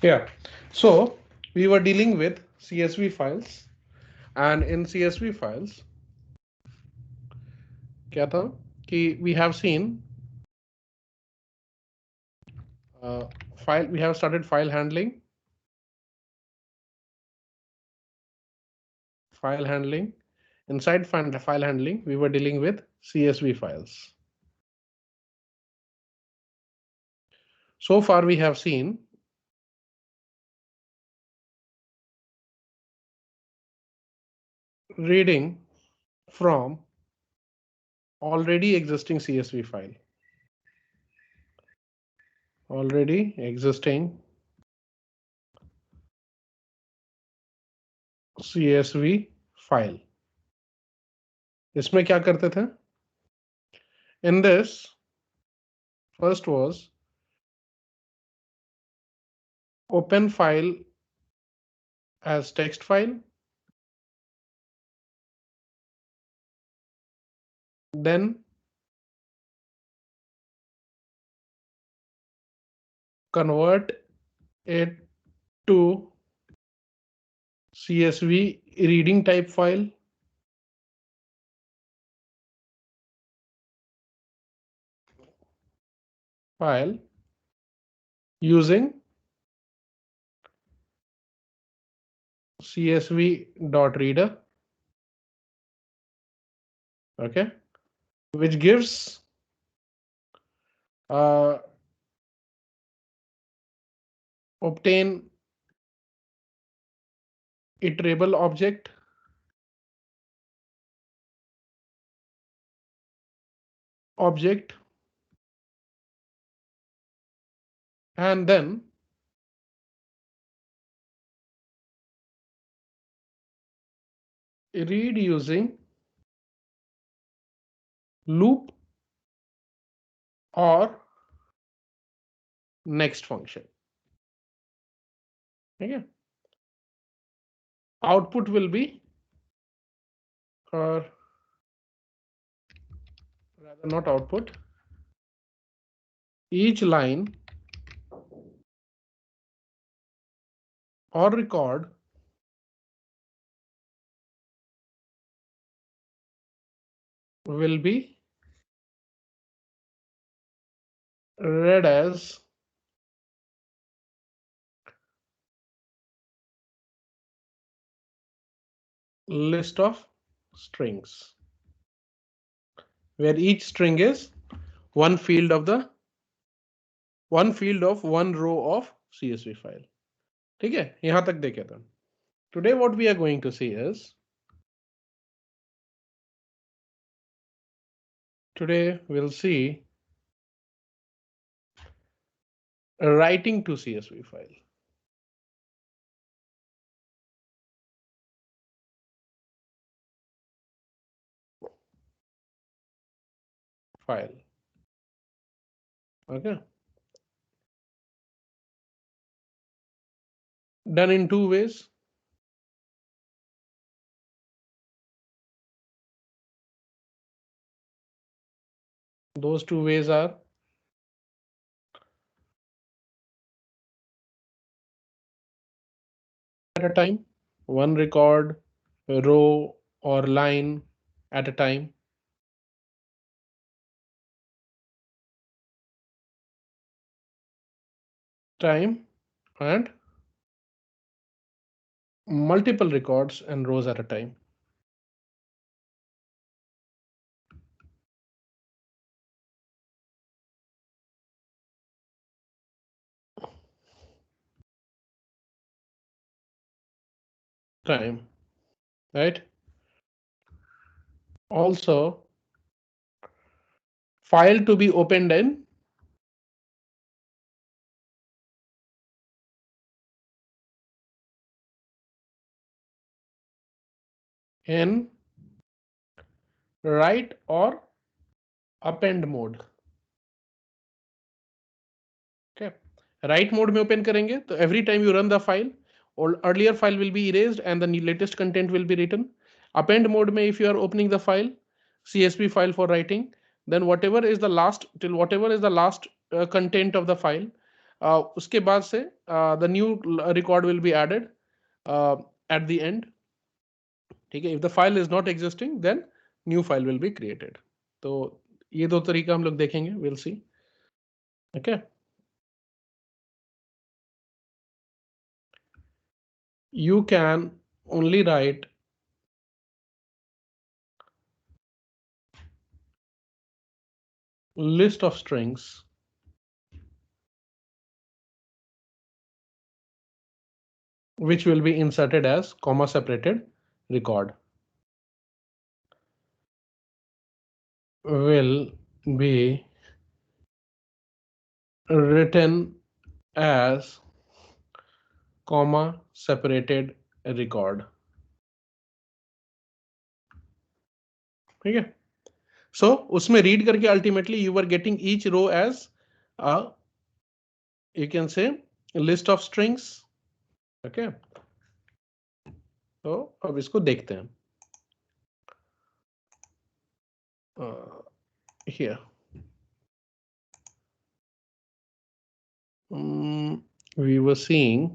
Yeah. So we were dealing with CSV files, and in CSV files, क्या था कि we have seen file. We have started file handling. File handling. Inside file handling, we were dealing with CSV files. So far, we have seen reading from already existing CSV file. Already existing CSV file. इसमें क्या करते थे? In this, first was open file as text file, then convert it to CSV reading type file, using CSV.reader, okay, which gives obtain iterable object, and then read using loop or next function. Okay. Output will be, or rather not output, each line or record will be read as list of strings, where each string is one field of one row of CSV file. ठीक है, यहां तक देखे थे. Today what we are going to see is, today we'll see writing to CSV file. Okay. Done in two ways. Those two ways are at a time, one record, row or line at a time. And multiple records and rows at a time. Right? Also, file to be opened in write or append mode. Okay. Write mode में open करेंगे तो every time you run the file, or earlier file will be erased and the latest content will be written. Append mode में if you are opening the file, CSV file for writing, then whatever is the last content of the file, उसके बाद से the new record will be added at the end, ठीक है. If the file is not existing then new file will be created. तो ये दो तरीका हम लोग देखेंगे, will see. Okay, you can only write list of strings which will be inserted as comma separated record, will be written as comma separated record. ठीक है. सो उसमें रीड करके ultimately you are getting each row as you can say list of strings. Okay, तो अब इसको देखते हैं. Here we were seeing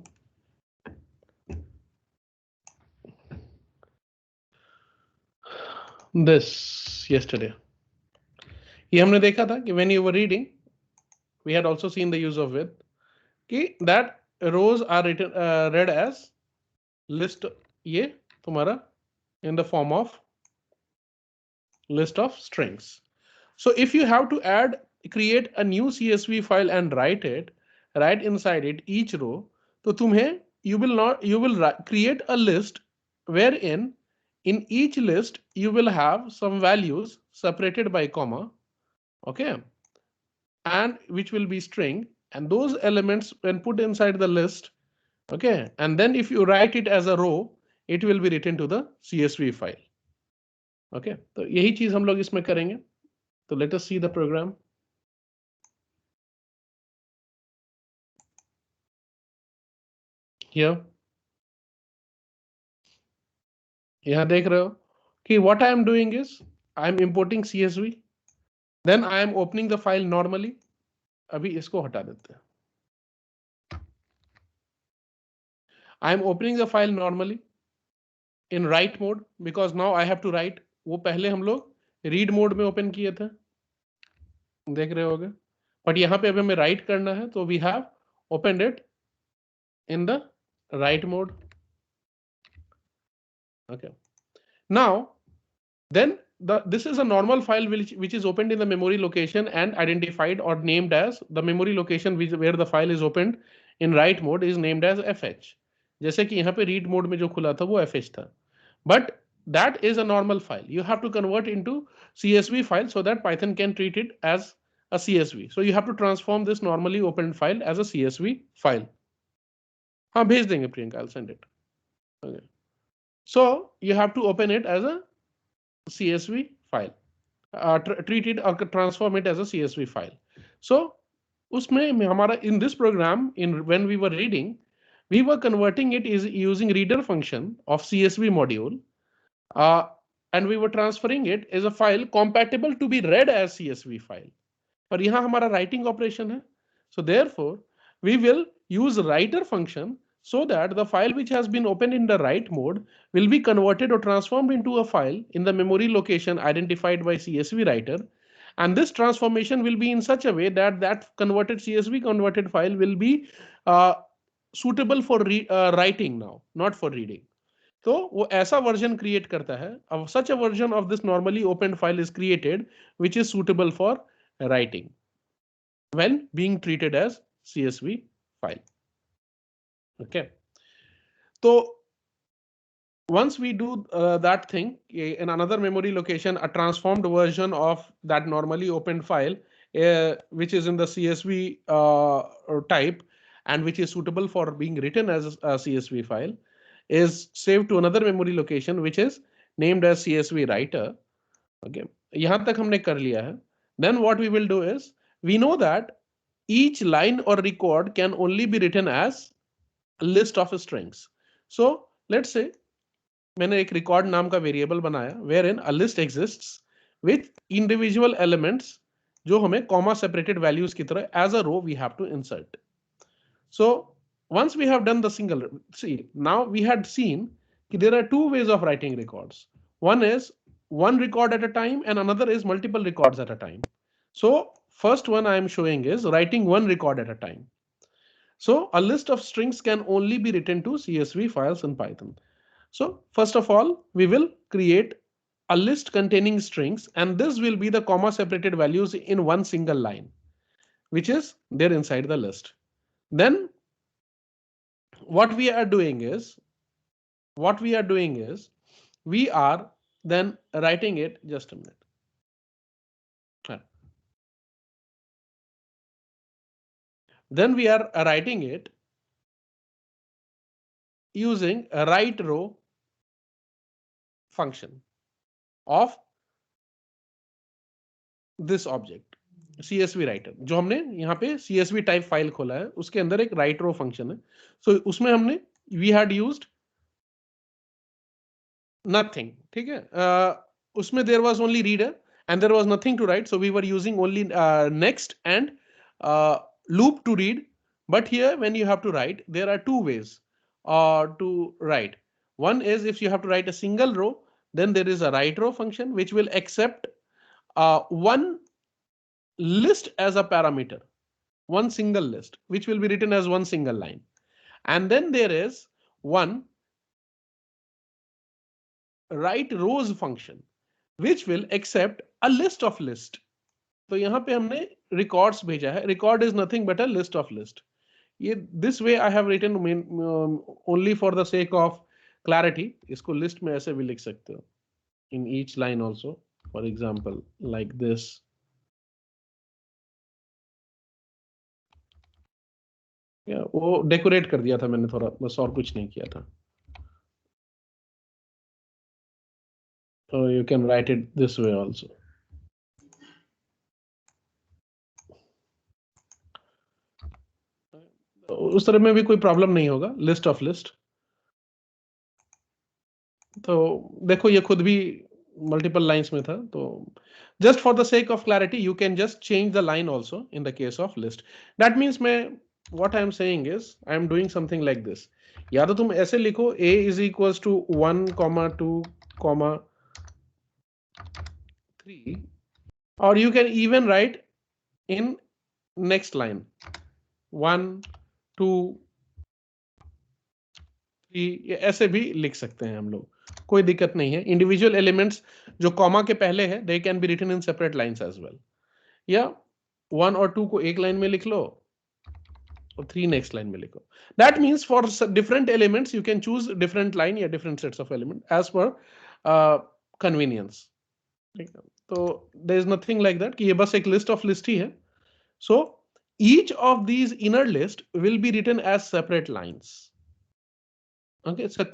this yesterday. ये हमने देखा था कि when you were reading, we had also seen the use of with कि that rows are written read as list, ये तुम्हारा in the form of list of strings. So if you have to create a new CSV file and write inside it each row, तो तुम्हें you will create a list wherein in each list you will have some values separated by comma, okay, and which will be string, and those elements when put inside the list, okay, and then if you write it as a row it will be written to the CSV file. Okay, तो यही चीज हम लोग इसमें करेंगे. तो let us see the program. Here, यहाँ देख रहे हो कि what I am doing is I am importing CSV, then I am opening the file normally. अभी इसको हटा देते हैं. I am opening the file normally in write mode because now I have to write. वो पहले हम लोग read mode में open किए थे, देख रहे होगे, बट यहाँ पे अभी हमें write करना है तो we have opened it in the write mode. Okay, now then this is a normal file which is opened in the memory location and identified or named as the memory location where the file is opened in write mode is named as fh. जैसे कि यहाँ पे read mode में जो खुला था वो fh था, but that is a normal file. You have to convert into CSV file so that Python can treat it as a CSV. So you have to transform this normally opened file as a CSV file. हाँ भेज देंगे Priyanka, I'll send it. Okay. So you have to open it as a CSV file, treat it or transform it as a CSV file. So उसमें हमारा in this program, when we were reading, we were converting it is using reader function of CSV module, and we were transferring it as a file compatible to be read as CSV file. पर यहाँ हमारा writing operation है, so therefore we will use writer function so that the file which has been opened in the write mode will be converted or transformed into a file in the memory location identified by CSV writer, and this transformation will be in such a way that that converted CSV converted file will be suitable for writing now, not for reading. तो वो ऐसा version create करता है. अब such a version of this normally opened file is created which is suitable for writing when being treated as CSV file. Okay, so once we do that thing in another memory location, a transformed version of that normally opened file which is in the CSV type and which is suitable for being written as a CSV file is saved to another memory location which is named as CSV writer. Okay, यहाँ तक हमने कर लिया है. Then what we will do is we know that each line or record can only be written as a list of strings. So let's say मैंने एक record नाम का variable बनाया wherein a list exists with individual elements जो हमें comma separated values की तरह as a row we have to insert. So once we have done the single, see, now we had seen there are two ways of writing records. One is one record at a time and another is multiple records at a time. So first one I am showing is writing one record at a time. So a list of strings can only be written to CSV files in Python. So first of all, we will create a list containing strings, and this will be the comma separated values in one single line, which is there inside the list. Then what we are doing is we are then writing it, just a minute. Then we are writing it using a write row function of this object CSV writer, जो हमने यहाँ पे CSV type file खोला है उसके अंदर एक write row function है. So उसमें हमने we had used nothing. ठीक है, उसमें there was only reader and there was nothing to write, so we were using only next and loop to read. But here when you have to write, there are two ways to write. One is if you have to write a single row, then there is a write row function which will accept one list as a parameter, one single list, which will be written as one single line. And then there is one write rows function which will accept a list of list. तो यहाँ पे हमने records भेजा है. Record is nothing but a list of list. ये this way I have written only for the sake of clarity. इसको list में ऐसे भी लिख सकते हो in each line also. For example, like this. वो डेकोरेट कर दिया था मैंने थोड़ा, बस और कुछ नहीं किया था. So you can write it this way also. उस तरह में भी कोई प्रॉब्लम नहीं होगा. लिस्ट ऑफ लिस्ट, तो देखो ये खुद भी मल्टीपल लाइंस में था, तो just for the sake of clarity you can just change the line also in the case of list. That means मैं what I am saying is I am doing something like this. या तो तुम ऐसे लिखो a is equals to 1, 2, 3, or you can even write in next line 1, 2, 3, ऐसे भी लिख सकते हैं हम लोग, कोई दिक्कत नहीं है. इंडिविजुअल एलिमेंट्स जो कॉमा के पहले है they can be written in separate lines as well. या 1 और 2 को एक लाइन में लिख लो और 3 नेक्स्ट लाइन में लिखो. That means for different elements you can choose different line या different sets of element as per convenience. तो there is nothing like that कि ये बस एक लिस्ट ऑफ लिस्ट ही है. सो each of these inner list will be written as separate lines. Okay, so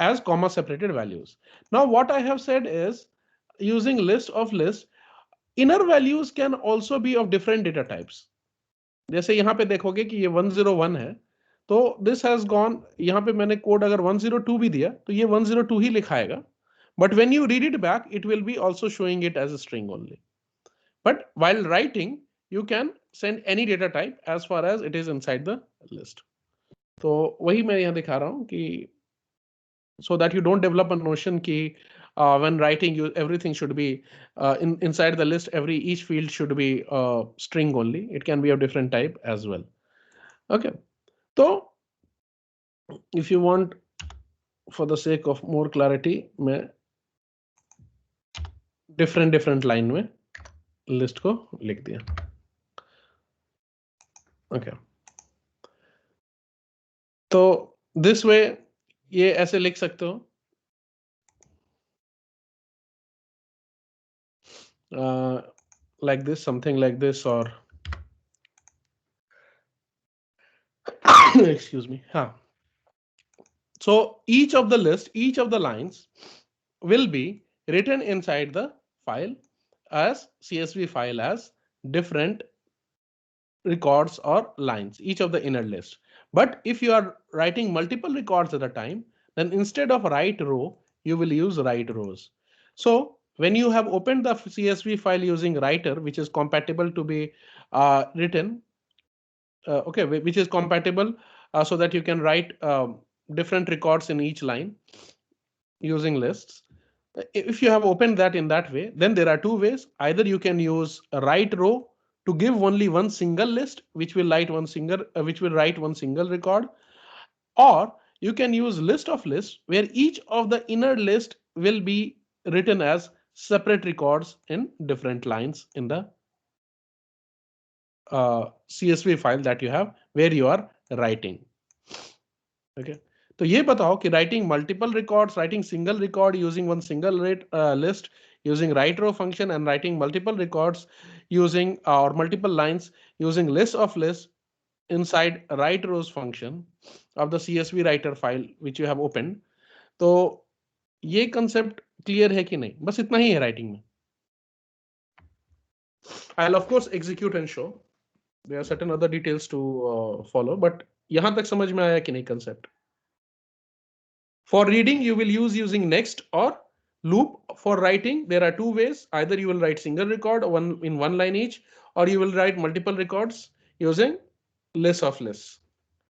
as comma separated values. Now what I have said is using list of list, inner values can also be of different data types. जैसे यहाँ पे देखोगे कि ये 101 है, तो this has gone, यहाँ पे मैंने कोड अगर 102 भी दिया तो ये 102 ही लिखाएगा. But when you read it back, it will be also showing it as a string only. But while writing, you can send any data type as far as it is inside the list. तो वही मैं यहाँ दिखा रहा हूँ कि so that you don't develop a notion कि when writing you everything should be inside the list, each field should be string only. It can be of different type as well. Okay, so if you want, for the sake of more clarity, मैं different line में list को लिख दिया. Okay, तो this way ये ऐसे लिख सकते हो like this, something like this, or excuse me. So each of the list, each of the lines will be written inside the file as CSV file as different records or lines, each of the inner list. But if you are writing multiple records at a time, then instead of write row, you will use write rows. So when you have opened the CSV file using writer, which is compatible to be written, okay, which is compatible so that you can write different records in each line using lists. If you have opened that in that way, then there are two ways. Either you can use a write row to give only one single list, which will write one single record, or you can use list of lists where each of the inner list will be written as separate records in different lines in the CSV file that you have where you are writing. Okay. तो ये बताओ कि writing multiple records, writing single record using one single list, using write row function, and writing multiple records using or multiple lines using list of lists inside write rows function of the CSV writer file which you have opened. तो ये concept clear है कि नहीं? बस इतना ही है writing में. I'll of course execute and show. There are certain other details to follow, but यहाँ तक समझ में आया कि नहीं concept? For reading, you will using next or loop. For writing, there are two ways. Either you will write single record in one line each, or you will write multiple records using list of lists.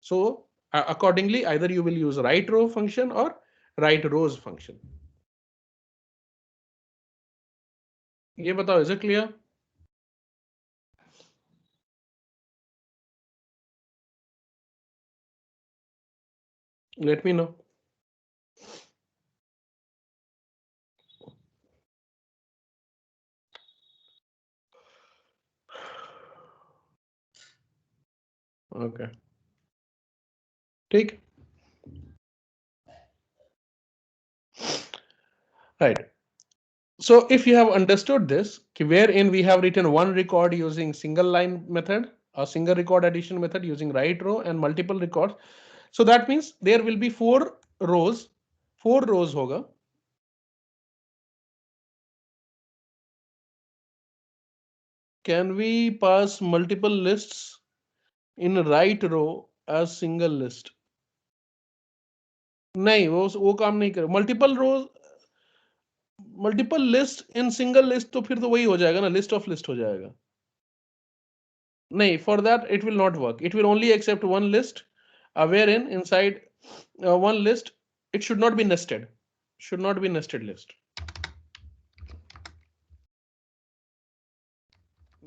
So accordingly, either you will use write row function or write rows function. ये बताओ, is it clear? Let me know. Okay. ठीक. Right. So if you have understood this, wherein we have written one record using single line method, a single record addition method using write row and multiple records. So that means there will be four rows hoga. Can we pass multiple lists in write row as single list? नहीं, वो काम नहीं करे. Multiple list in single list तो फिर तो वही हो जाएगा ना, list of list हो जाएगा. नहीं, for that it will not work. It will only accept one list, wherein inside one list it should not be nested. Should not be nested list.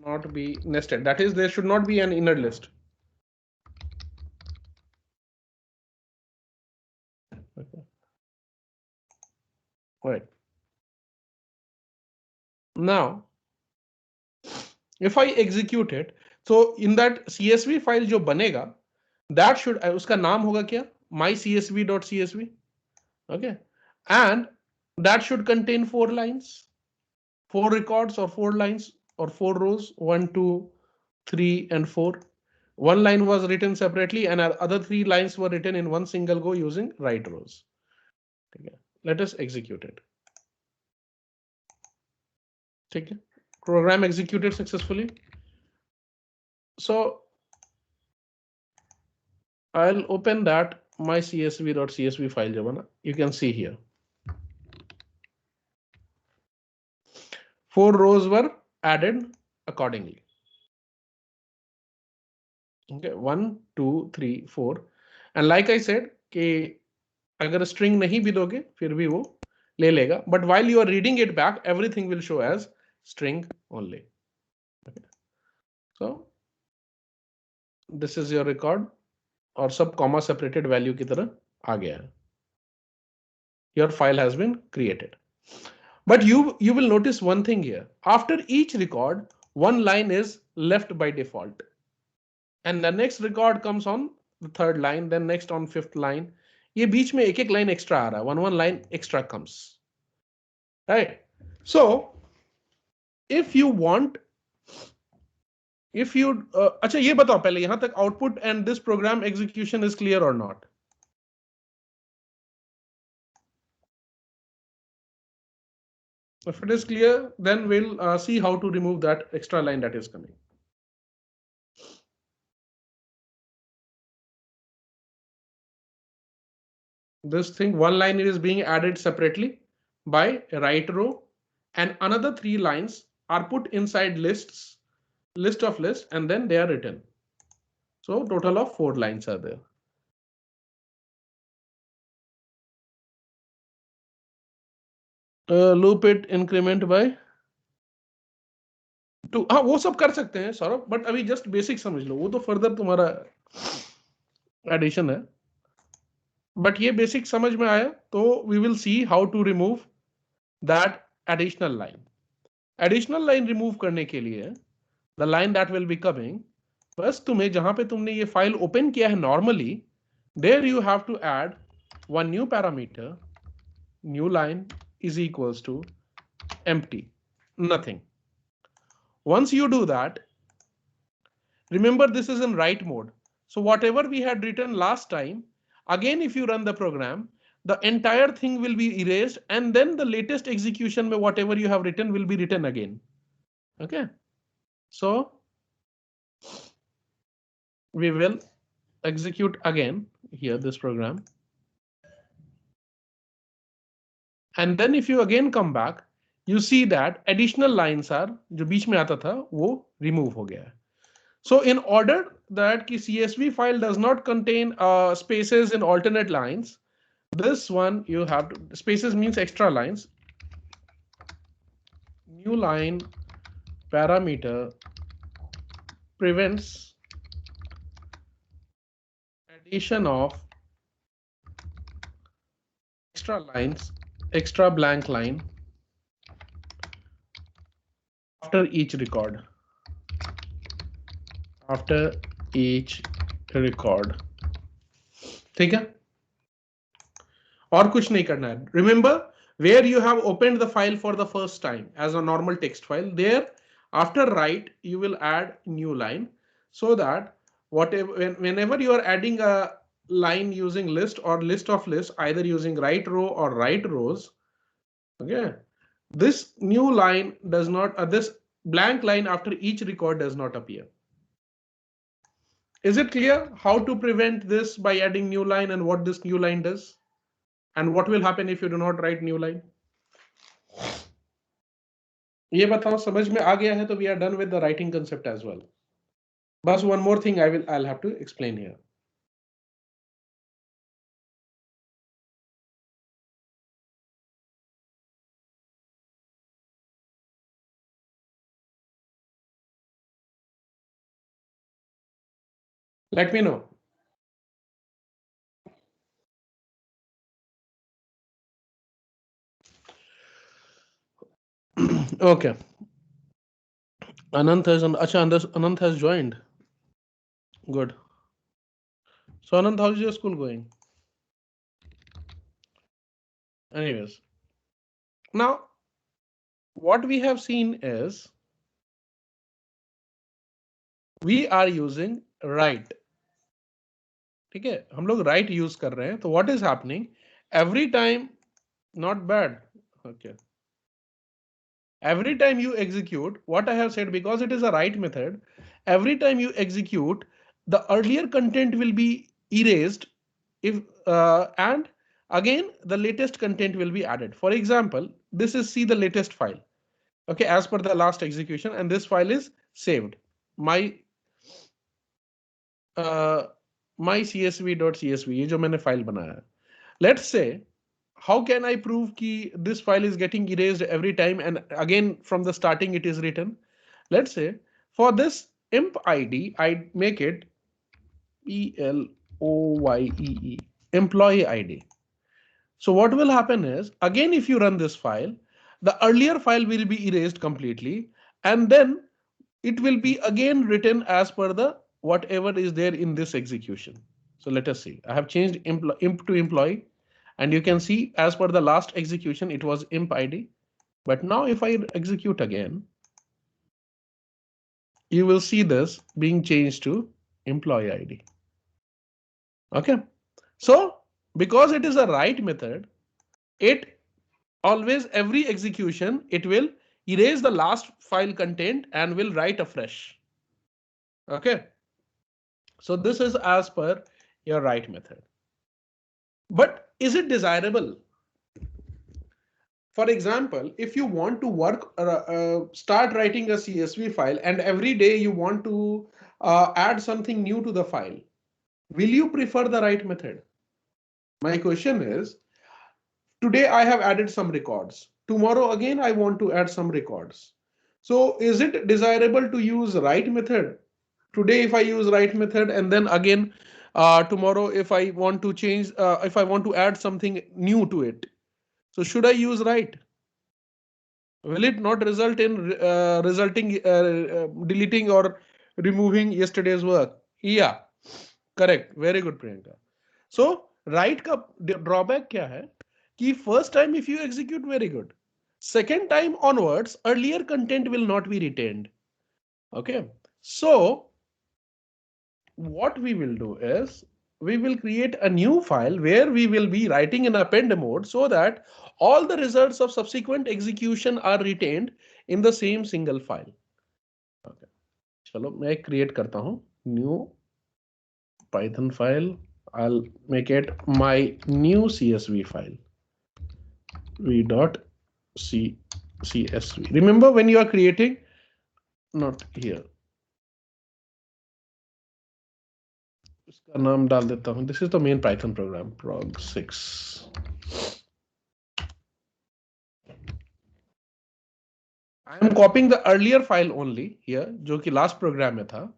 Not be nested. That is, there should not be an inner list. Okay. Right. Now, if I execute it, so in that CSV file जो बनेगा, that should उसका नाम होगा क्या? mycsv.csv. Okay, and that should contain 4 lines, 4 records or 4 lines or 4 rows, 1, 2, 3, and 4. One line was written separately and other 3 lines were written in one single go using write rows. Okay. Let us execute it. Okay. Program executed successfully. So I'll open that mycsv.csv file Javana. You can see here 4 rows were added accordingly. Okay, 1, 2, 3, 4, and like I said कि अगर string नहीं भी दोगे फिर भी वो ले लेगा, but while you are reading it back, everything will show as string only. Okay. So this is your record और सब comma separated value की तरह आ गया है. Your file has been created. But you will notice one thing here. After each record, one line is left by default. And the next record comes on the 3rd line, then next on 5th line. ये बीच में एक line extra आ रहा है. One line extra comes. Right? So if you want, अच्छा ये बताओ पहले यहाँ तक output and this program execution is clear or not? If it is clear, then we'll see how to remove that extra line that is coming. This thing, one line is being added separately by write row, and another 3 lines are put inside list of lists, and then they are written. So total of 4 lines are there. loop it increment by 2. हाँ वो सब कर सकते हैं Saurabh, but अभी just basic समझ लो, वो तो फर्दर तुम्हारा एडिशन है, बट ये बेसिक समझ में आया तो we will see how to remove that additional line. Additional line remove करने के लिए the line that will be coming, बस तुम्हें जहां पे तुमने ये फाइल ओपन किया है normally, there you have to add one new parameter, new line is equals to empty, nothing. Once you do that, remember this is in write mode. So whatever we had written last time, again if you run the program, the entire thing will be erased and then the latest execution में whatever you have written will be written again. Okay. So we will execute again here this program. And then if you again come back, you see that additional lines are, जो बीच में आता था वो remove हो गया है. So in order that ki CSV file does not contain spaces in alternate lines, this one you have to, spaces means extra lines. New line parameter prevents addition of extra lines, extra blank line after each record. After each record. ठीक है, और कुछ नहीं करना है. Remember where you have opened the file for the first time as a normal text file, there after write you will add new line, so that whatever whenever you are adding a line using list or list of lists, either using write row or write rows, okay, this new line does not this blank line after each record does not appear. Is it clear how to prevent this by adding new line and what this new line does? And what will happen if you do not write new line? ये बताओ, समझ में आ गया है तो we are done with the writing concept as well. बस one more thing I'll have to explain here. Let me know. Okay. Anant has joined. Good. So Anant, how is your school going? Anyways, now what we have seen is we are using write. ठीक है, हम लोग write use कर रहे हैं, तो what is happening every time? Not bad. Okay. Every time you execute what I have said, because it is a write method, every time you execute, the earlier content will be erased if and again the latest content will be added. For example, this is see the latest file, okay, as per the last execution, and this file is saved. My csv.csv, ये जो मैंने file बनाया है. Let's say, how can I prove कि this file is getting erased every time and again from the starting it is written? Let's say for this imp ID, I make it ELOYEE, employee ID. So what will happen is, again if you run this file, the earlier file will be erased completely and then it will be again written as per the whatever is there in this execution. So let us see. I have changed imp to employee. And you can see as per the last execution, it was imp ID. But now if I execute again, you will see this being changed to employee ID. Okay. So because it is a write method, it always every execution, it will erase the last file content and will write afresh. Okay. So this is as per your write method. But is it desirable? For example, if you want to start writing a CSV file and every day you want to add something new to the file, will you prefer the write method? My question is, today I have added some records. tomorrow again I want to add some records. So is it desirable to use write method? Today if I use write method, and then again tomorrow if I want to change, if I want to add something new to it, so should I use write? Will it not result in deleting or removing yesterday's work? Yeah, correct. Very good, Priyanka. So write का drawback क्या है कि first time if you execute, very good. Second time onwards, earlier content will not be retained. Okay. So what we will do is we will create a new file where we will be writing in append mode so that all the results of subsequent execution are retained in the same single file. Okay. चलो मैं create करता हूँ new Python file. I'll make it my new CSV file. v.csv. Remember when you are creating, not here. इसका नाम डाल देता हूँ. This is the main Python program, prog6. I am copying the earlier file only here, जो कि last program में था.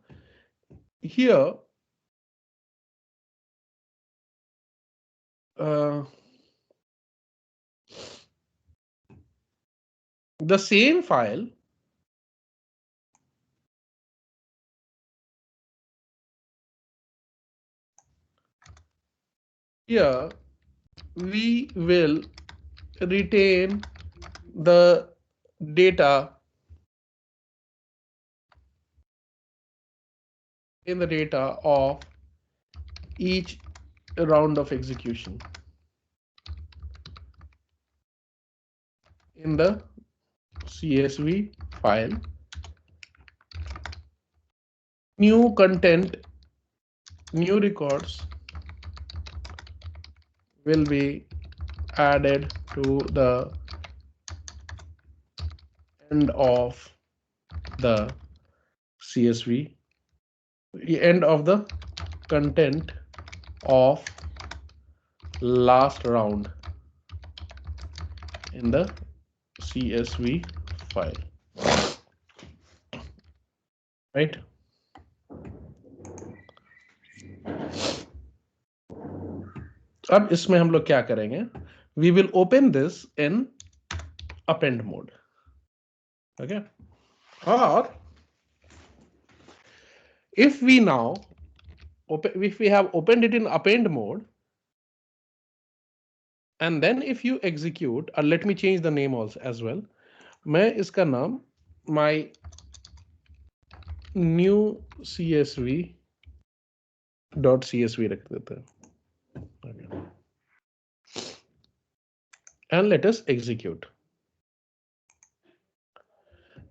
Here, the same file here we will retain the data in the data of each round of execution in the CSV file. New content, new records will be added to the end of the CSV, the end of the content of last round in the CSV file, right? अब इसमें हम लोग क्या करेंगे? We will open this in append mode. Okay. Or if we now if we have opened it in append mode, and then if you execute, or let me change the name also as well. मैं इसका नाम my new CSV.csv रख देते हैं. Okay. And let us execute.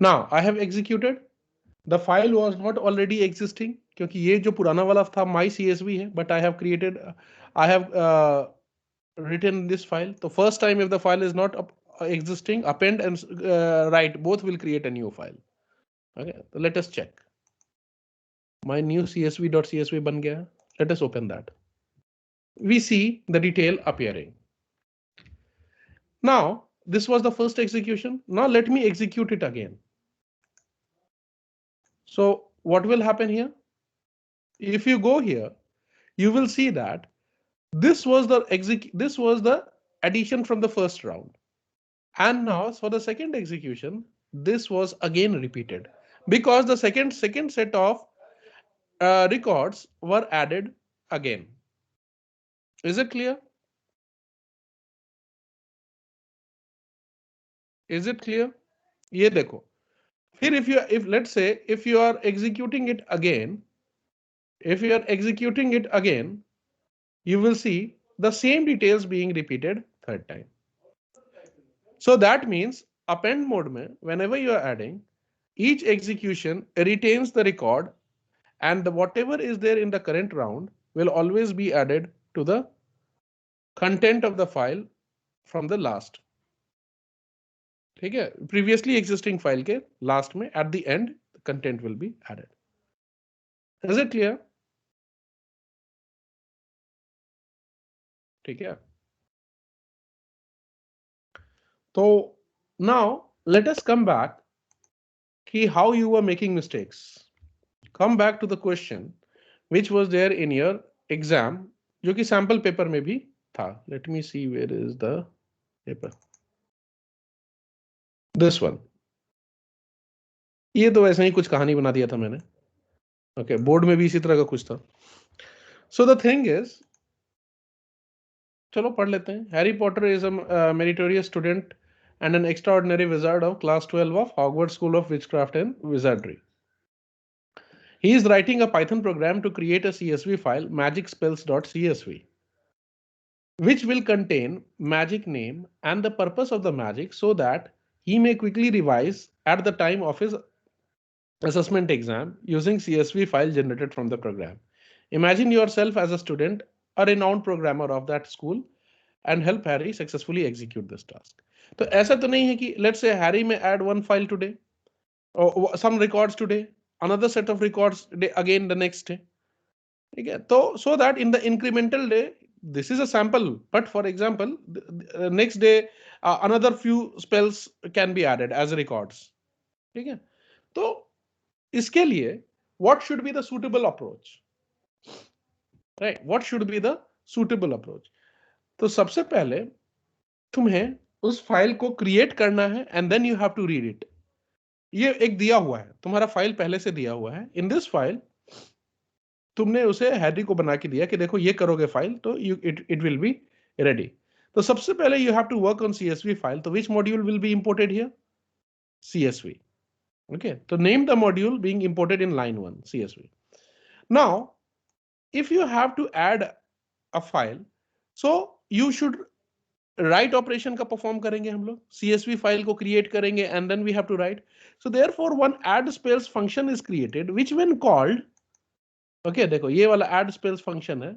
Now I have executed. The file was not already existing क्योंकि ये जो पुराना वाला था my CSV है, but I have created, I have written this file. So first time if the file is not existing, append and write both will create a new file. Okay, so let us check. My new CSV.csv बन गया. Let us open that. We see the detail appearing. Now this was the first execution. Now let me execute it again. So what will happen here? If you go here, you will see that this was the addition from the first round. And now for the second execution, this was again repeated because the second set of records were added again. Is it clear? Is it clear? ये देखो. Here if let's say if you are executing it again, you will see the same details being repeated third time. So that means append mode mein, whenever you are adding, each execution retains the record, and whatever is there in the current round will always be added to the content of the file from the last. ठीक है? Previously existing file के last में at the end the content will be added. Is it clear? ठीक है. तो Now let us come back to how you were making mistakes. Come back to the question which was there in your exam, जो कि sample paper में भी था. Let me see where is the paper. This one. ये तो वैसे ही कुछ कहानी बना दिया था मैंने. Okay, बोर्ड में भी इसी तरह का कुछ था. So the thing is, चलो पढ़ लेते हैं. Harry Potter is a meritorious student and an extraordinary wizard of class 12 of Hogwarts School of Witchcraft and Wizardry. He is writing a Python program to create a CSV file, magicspells.csv, which will contain magic name and the purpose of the magic so that he may quickly revise at the time of his assessment exam using CSV file generated from the program. Imagine yourself as a student, a renowned programmer of that school, and help Harry successfully execute this task. तो ऐसा तो नहीं है कि let's say Harry may add one file today, or some records today, another set of records again the next day. Okay, so that in the incremental day, this is a sample, but for example, next day another few spells can be added as records. Okay, so इसके लिए what should be the suitable approach? Right, what should be the suitable approach? तो सबसे पहले तुम्हें उस file को create करना है and then you have to read it. ये एक दिया हुआ है, तुम्हारा फाइल पहले से दिया हुआ है. In this file तुमने उसे हैरी को बना के दिया कि देखो ये करोगे फाइल तो इट विल बी रेडी. तो सबसे पहले you have to work on CSV file. तो which module will be imported here? CSV. Okay, तो name the module being imported in line 1, CSV. Now, if you have to add a file, so you should write operation का perform करेंगे हम लोग. CSV file को create करेंगे and then we have to write. So therefore, one add spells function is created, which when called, okay, देखो ये वाला add spells function है.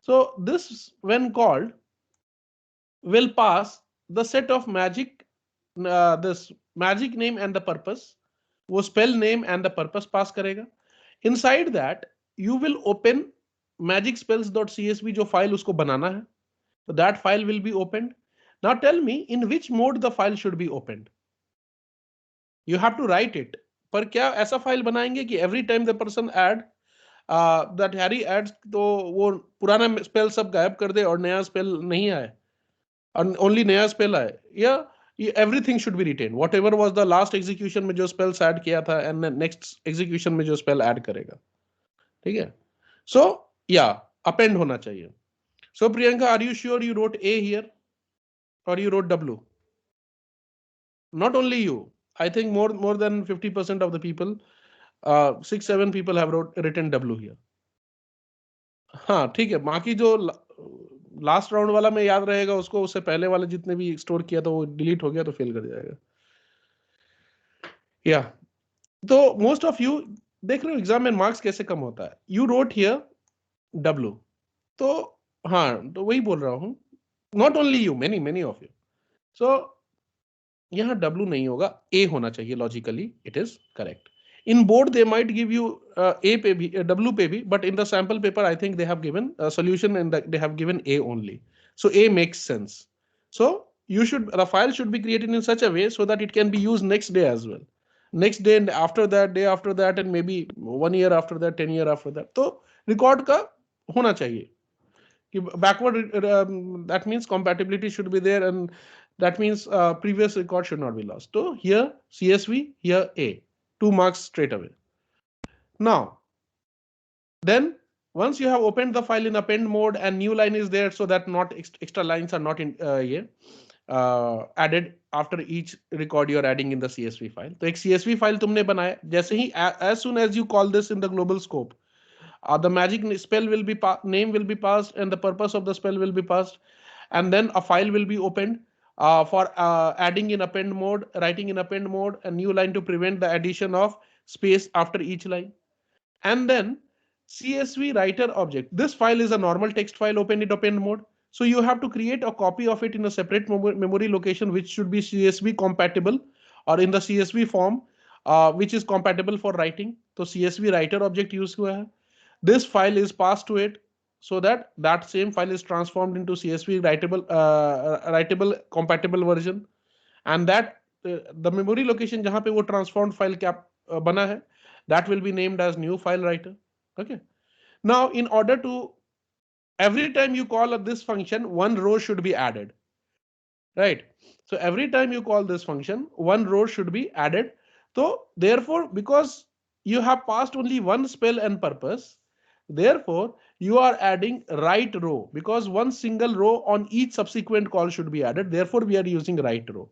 So this when called will pass the set of magic, this magic name and the purpose. वो spell name and the purpose pass करेगा. Inside that you will open magicspells.csv जो file उसको बनाना है. So that file will be opened. Now tell me in which mode the file should be opened. You have to write it. पर क्या ऐसा file बनाएंगे कि every time the person add that Harry adds तो वो पुराना spell सब गायब कर दे और नया spell नहीं आए और only नया spell आए. या everything should be retained. Whatever was the last execution में जो spells add किया था and next execution में जो spell add करेगा. ठीक है? So yeah, append होना चाहिए. So Priyanka, are you sure you wrote A here or you wrote W? Not only you. I think more than 50% of the people, 6-7 people have written W here. हाँ ठीक है. बाकी जो last round वाला में याद रहेगा उसको, उससे पहले वाले जितने भी स्टोर किया था वो डिलीट हो गया तो फेल कर जाएगा. या तो मोस्ट ऑफ यू देख रहे हो एग्जाम में मार्क्स कैसे कम होता है. You wrote here W. तो हाँ तो वही बोल रहा हूँ. Not only you, many of you. So यहाँ W नहीं होगा, A होना चाहिए. Logically it is correct. In board they might give you A पे भी, W पे भी, but in the sample paper I think they have given a solution and they have given A only. So A makes sense. So the file should be created in such a way so that it can be used next day as well. Next day and after that, day after that, and maybe 1 year after that, 10 year after that. तो record का होना चाहिए. Backward, that means compatibility should be there, and that means previous record should not be lost. So here CSV, here A, 2 marks straight away. Now, then once you have opened the file in append mode and new line is there, so that not extra lines are not in added after each record you are adding in the CSV file. तो एक CSV file तुमने बनाया. जैसे ही as soon as you call this in the global scope, the magic spell will be name will be passed and the purpose of the spell will be passed, and then a file will be opened for adding in append mode, writing in append mode, a new line to prevent the addition of space after each line, and then CSV writer object. This file is a normal text file opened in append mode. So you have to create a copy of it in a separate memory location, which should be CSV compatible or in the CSV form, which is compatible for writing. So CSV writer object use हुआ है. This file is passed to it so that that same file is transformed into CSV writable compatible version, and that the memory location जहां पे वो transformed file क्या बना है, that will be named as new file writer. Okay. Now, in order to every time you call this function, one row should be added, right? So every time you call this function, one row should be added. So therefore, because you have passed only one spell and purpose, therefore you are adding right row, because one single row on each subsequent call should be added. Therefore we are using right row,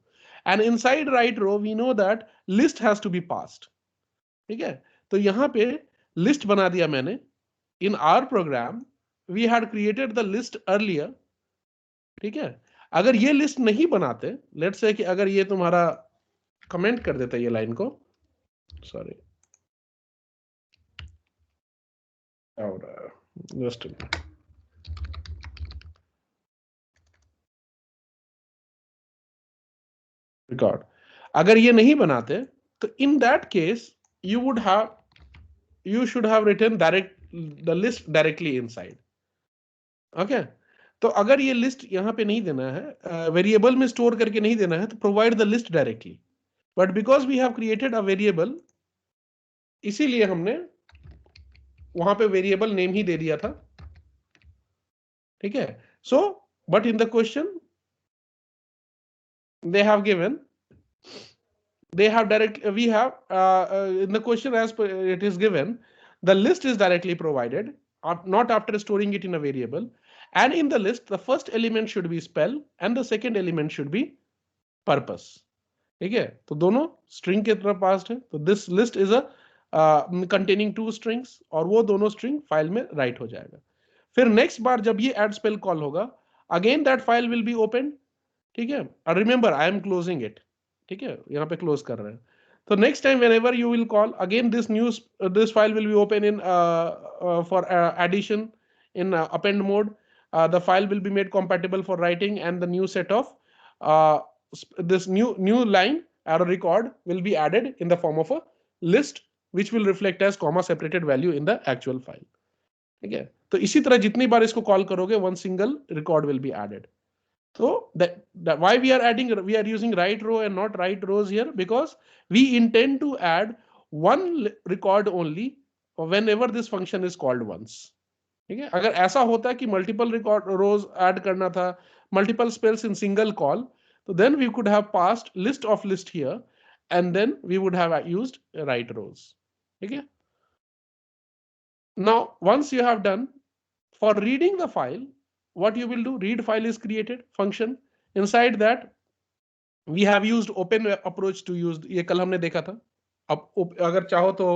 and inside right row we know that list has to be passed. ठीक है, तो यहाँ पे list बना दिया मैंने. In our program we had created the list earlier. ठीक है, अगर ये लिस्ट नहीं बनाते, लेट्स से कि अगर ये तुम्हारा कमेंट कर देता ये लाइन को, सॉरी, और जस्ट रिकॉर्ड, अगर ये नहीं बनाते तो in that case you should have written the list directly inside. Okay, तो अगर ये लिस्ट यहां पे नहीं देना है, वेरिएबल में स्टोर करके नहीं देना है, तो provide the list directly. But because we have created a variable, इसीलिए हमने वहां पे वेरिएबल नेम ही दे दिया था. ठीक है, so but in the question they have given, they have direct, we have in the question as it is given, the list is directly provided, not after storing it in a variable. And in the list, the first element should be spell and the second element should be purpose. ठीक है, तो दोनों string के तरफ passed है, तो this list is a containing 2 strings, और वो दोनों स्ट्रिंग फाइल में राइट हो जाएगा. फिर नेक्स्ट बार जब ये एड स्पेल कॉल होगा, again that file will be open. ठीक है, और remember I am closing it. ठीक है, यहाँ पे क्लोज कर रहे हैं. तो next time whenever you will call again, this file will be open in for addition in append mode. The file will be made compatible for writing, and the new set of this new line or record will be added in the form of a list, which will reflect as comma separated value in the actual file. ठीक है, तो इसी तरह जितनी बार इसको call करोगे, one single record will be added. So that why we are using right row and not right rows here, because we intend to add one record only whenever this function is called once. ठीक है, अगर ऐसा होता है कि multiple record रोज add करना था, multiple spells in single call, तो then we could have passed list of list here and then we would have used write rows. ठीक है, now once you have done, for reading the file, what you will do, read file is created function. Inside that we have used open approach to use, ये कल हमने देखा था. अब अगर चाहो तो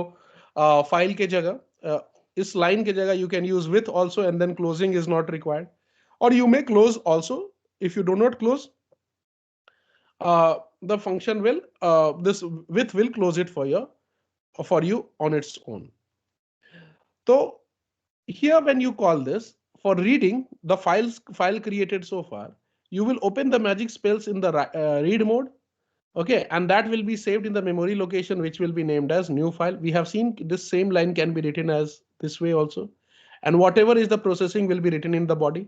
फाइल के जगह इस लाइन के जगह you can use with also, and then closing is not required, or you may close also. If you do not close, the function will this with will close it for you on its own. So here when you call this, for reading the file created so far, you will open the magic spells in the read mode. Okay, and that will be saved in the memory location, which will be named as new file. We have seen this same line can be written as this way also, and whatever is the processing will be written in the body.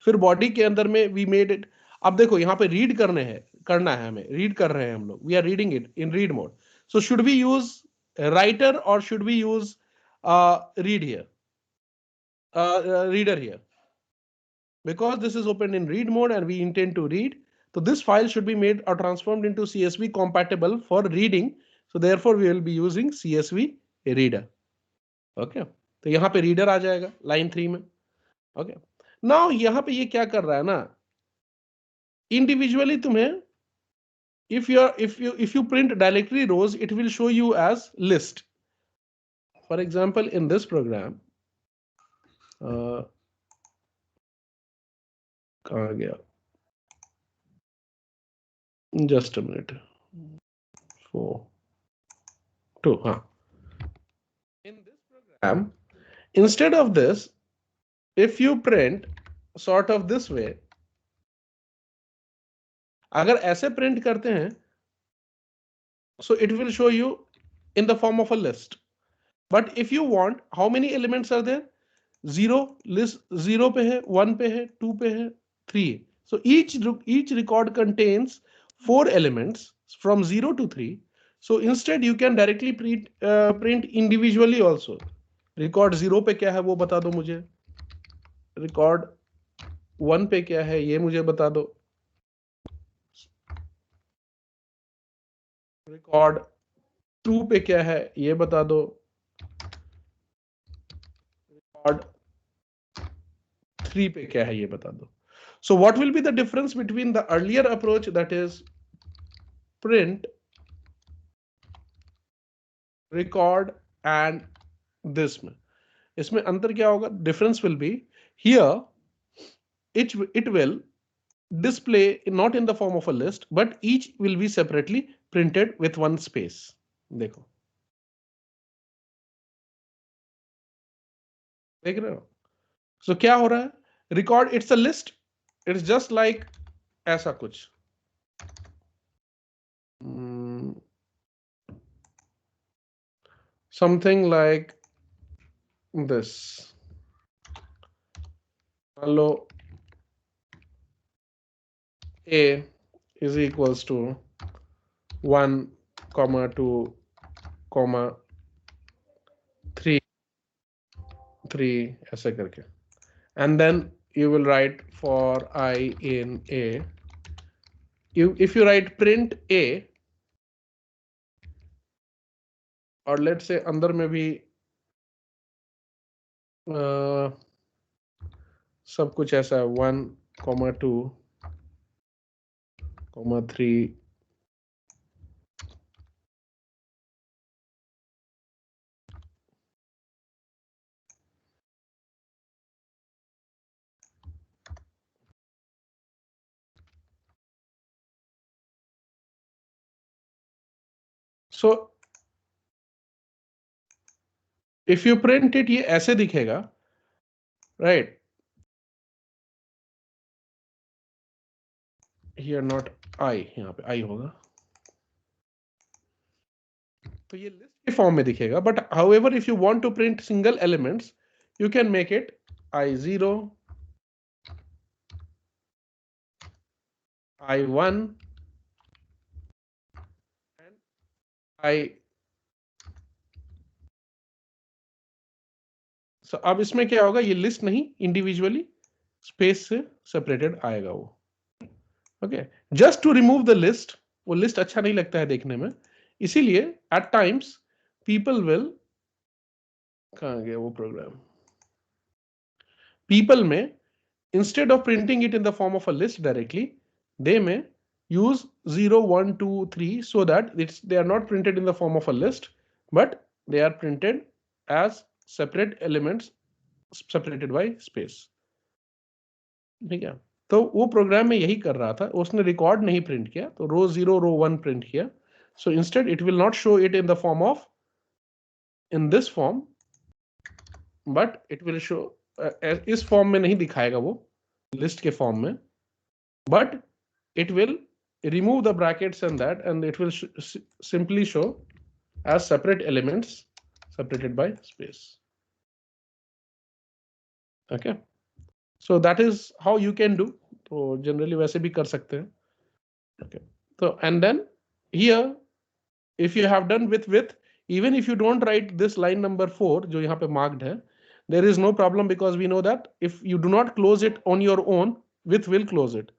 फिर body के अंदर में we made it. अब देखो यहाँ पे read करना है हमें, read कर रहे हैं हम लोग, we are reading it in read mode. So should we use writer or should we use read here? Reader here, because this is opened in read mode and we intend to read, so this file should be made or transformed into CSV compatible for reading. So therefore we will be using CSV reader. Okay, तो यहाँ पे reader आ जाएगा line 3 में. Okay, now यहाँ पे ये क्या कर रहा है ना, individually तुम्हें if you print directory rows, it will show you as list. For example, in this program, कहाँ गया, just a minute, 4 2 हाँ. In this program, instead of this, if you print sort of this way, अगर ऐसे print करते हैं, so it will show you in the form of a list. But if you want, how many elements are there? 0 list 0 पे है, 1 पे है, 2 पे है, 3. So each record contains 4 elements. from 0 to 3. So instead you can directly print individually also. Record 0 पे क्या है वो बता दो मुझे, record 1 पे क्या है ये मुझे बता दो, record 2 पे क्या है ये बता दो, record 3 पे क्या है ये बता दो. So what will be the difference between the earlier approach, that is print, record and this में? इसमें अंतर क्या होगा? Difference will be here it will display not in the form of a list, but each will be separately printed with one space. देखो, देख रहे हो? So क्या हो रहा है? Record, it's a list. It's just like ऐसा कुछ. Something like this. Hello, A is equals to 1, 2, 3, ऐसे करके. And then you will write for I in A. If you write print A, और लेट से अंदर में भी सब कुछ ऐसा है 1, 2, 3. So if you print it, ये ऐसे दिखेगा, right? Here not I, यहाँ पे I होगा, तो ये लिस्ट के फॉर्म में दिखेगा. But however if you want to print single elements, you can make it I0, I1 and I. So अब इसमें क्या होगा? ये लिस्ट नहीं, इंडिविजुअली स्पेस से सेपरेटेड आएगा वो. Okay, just to remove the list. वो लिस्ट अच्छा नहीं लगता है देखने में, इसीलिए एट टाइम्स पीपल विल, कहाँ गया वो प्रोग्राम, पीपल में instead of printing it in the form of a list directly, they may use 0, 1, 2, 3 so that they are not printed in the form of a list, but they are printed as separate elements separated by space. ठीक है, तो वो programme में यही कर रहा था, उसने रिकॉर्ड नहीं प्रिंट किया, तो रो 0, रो 1 प्रिंट किया. So instead it will not show it in the form of, in this form, but it will show इस फॉर्म में नहीं दिखाएगा वो, लिस्ट के फॉर्म में, but it will remove the brackets and that, and it will simply show as separate elements separated by space. Okay, so that is how you can do. तो generally वैसे भी कर सकते हैं. Okay, so and then here if you have done with, even if you don't write this line number 4 जो यहाँ पे marked है, there is no problem, because we know that if you do not close it on your own, with will close it.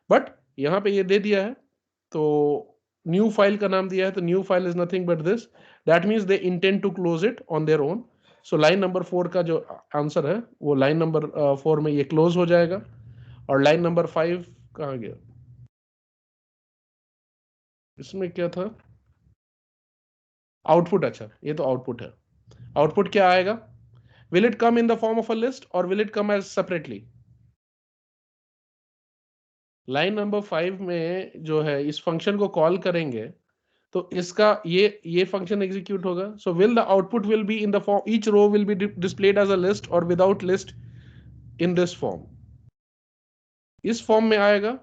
But यहाँ पे ये दे दिया है, तो न्यू फाइल का नाम दिया है, तो new file is nothing but this. That means they intend to close it on their own. So line number 4 का जो आंसर है वो लाइन नंबर 4 में ये क्लोज हो जाएगा. और लाइन नंबर 5 कहाँ गया? इसमें क्या था? आउटपुट. अच्छा, ये तो आउटपुट है. आउटपुट क्या आएगा? Will it come in the form of a list और will it come as separately? Line number 5 में जो है इस फंक्शन को कॉल करेंगे तो इसका ये फंक्शन एग्जीक्यूट होगा. So will the output will be in the form, each row will be displayed as a list और without list in this form. इस फॉर्म में आएगा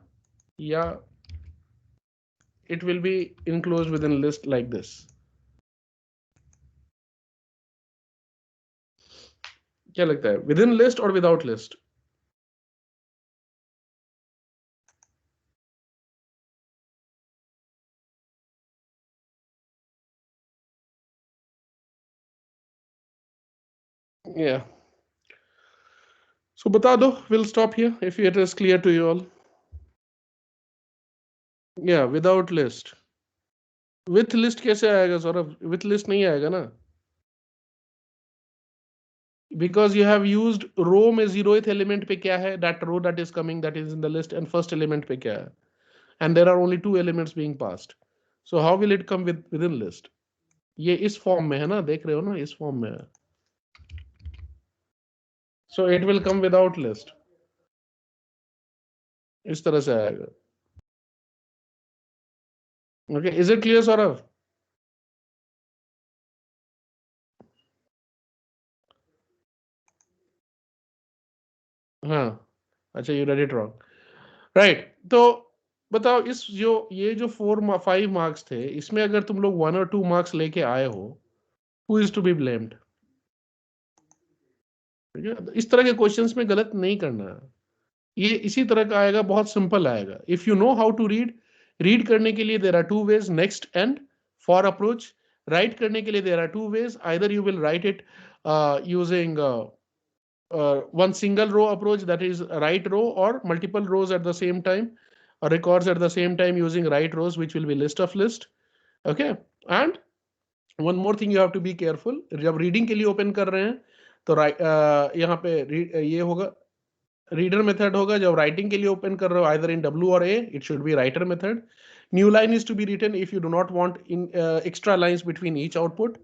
या it will be enclosed within list like this? क्या लगता है, within list और without list? Yeah. So बता दो, we'll stop here if it is clear to you all. Yeah, without list. With list कैसे आएगा Saurabh? With list नहीं आएगा ना? Because you have used row में zeroth element पे क्या है? That row that is coming, that is in the list, and first element पे क्या है? And there are only two elements being passed. So how will it come within list? ये इस form में है ना, देख रहे हो ना, इस फॉर्म में है. So it will come without list. इस तरह से आएगा. Okay, is it clear, Saurav? हाँ. अच्छा, you read it wrong. Right. तो बताओ, इस जो ये जो 4-5 मार्क्स थे, इसमें अगर तुम लोग 1 और 2 मार्क्स लेके आए हो, who is to be blamed? ठीक है, इस तरह के क्वेश्चंस में गलत नहीं करना है. ये इसी तरह का आएगा, बहुत सिंपल आएगा. If you know how to read करने के लिए there are two ways, next and for approach. Write करने के लिए there are two ways, either you will write it using one single row approach, that is right row, or multiple rows at the same time, or records at the same time using right rows, which will be list of list. Okay. And one more thing you have to be careful, जब reading के लिए open कर रहे हैं तो यहाँ पे ये होगा, रीडर मेथड होगा. जब राइटिंग के लिए ओपन कर रहे हो, either in W or A, it should be writer method. New line is to be written if you do not want in extra lines between each output.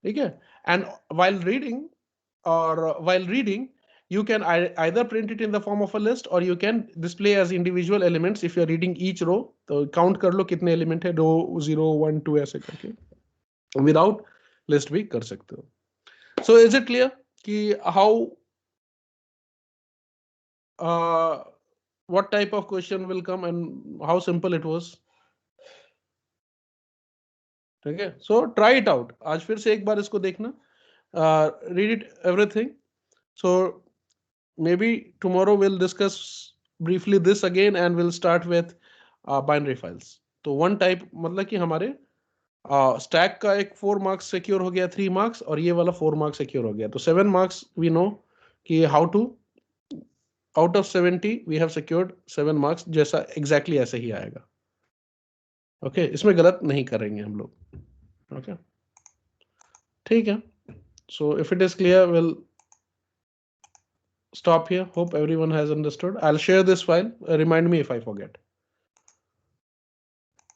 ठीक है. And while reading, you can either print it in the form of a list, or you can display as individual elements. If you are reading each row, तो count कर लो कितने element है, row 0, 1, 2 ऐसे करके without list भी कर सकते हो. So is it clear कि how what type of question will come and how simple it was? ठीक है. So try it out. आज फिर से एक बार इसको देखना, read it everything. So maybe tomorrow we'll discuss briefly this again, and we'll start with binary files. तो one type मतलब कि हमारे स्टैक का एक 4 मार्क्स सिक्योर हो गया, 3 मार्क्स, और ये वाला 4 मार्क्स सिक्योर हो गया. तो 7 मार्क्स वी नो कि how to, out of 70 we have secured 7 marks, जैसा एग्जैक्टली ऐसे ही आएगा. ओके, इसमें गलत नहीं करेंगे हम लोग. ओके, ठीक है. So if it is clear, will stop here. Hope everyone has understood. I'll share this file. Remind me if I forget.